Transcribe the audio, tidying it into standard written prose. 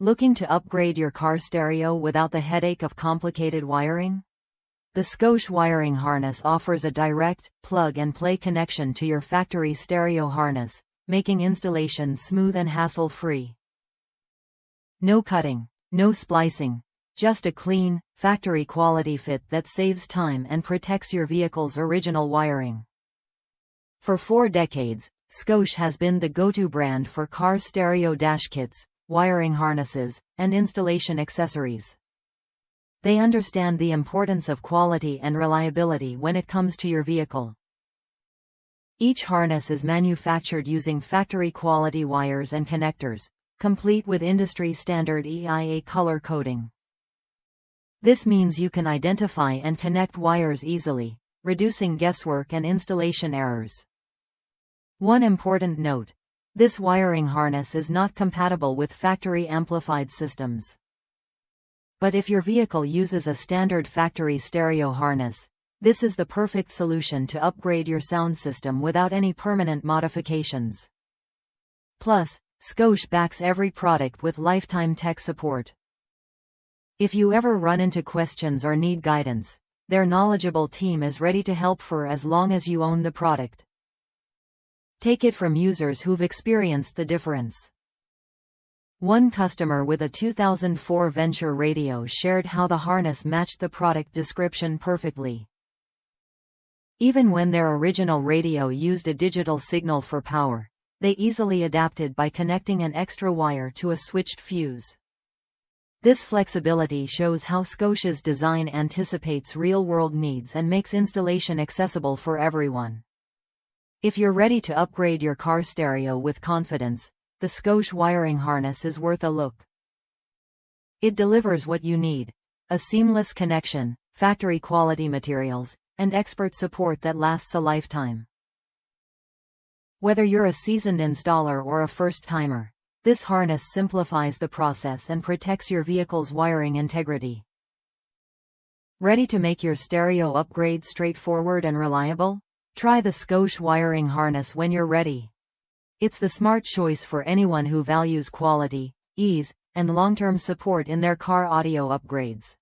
Looking to upgrade your car stereo without the headache of complicated wiring? The Scosche wiring harness offers a direct, plug-and-play connection to your factory stereo harness, making installation smooth and hassle-free. No cutting, no splicing, just a clean, factory-quality fit that saves time and protects your vehicle's original wiring. For 4 decades, Scosche has been the go-to brand for car stereo dash kits, wiring harnesses, and installation accessories. They understand the importance of quality and reliability when it comes to your vehicle. Each harness is manufactured using factory-quality wires and connectors, complete with industry-standard EIA color coding. This means you can identify and connect wires easily, reducing guesswork and installation errors. One important note: this wiring harness is not compatible with factory-amplified systems. But if your vehicle uses a standard factory stereo harness, this is the perfect solution to upgrade your sound system without any permanent modifications. Plus, Scosche backs every product with lifetime tech support. If you ever run into questions or need guidance, their knowledgeable team is ready to help for as long as you own the product. Take it from users who've experienced the difference. One customer with a 2004 Venture radio shared how the harness matched the product description perfectly. Even when their original radio used a digital signal for power, they easily adapted by connecting an extra wire to a switched fuse. This flexibility shows how Scosche's design anticipates real-world needs and makes installation accessible for everyone. If you're ready to upgrade your car stereo with confidence, the Scosche wiring harness is worth a look. It delivers what you need: a seamless connection, factory-quality materials, and expert support that lasts a lifetime. Whether you're a seasoned installer or a first-timer, this harness simplifies the process and protects your vehicle's wiring integrity. Ready to make your stereo upgrade straightforward and reliable? Try the Scosche wiring harness when you're ready. It's the smart choice for anyone who values quality, ease, and long-term support in their car audio upgrades.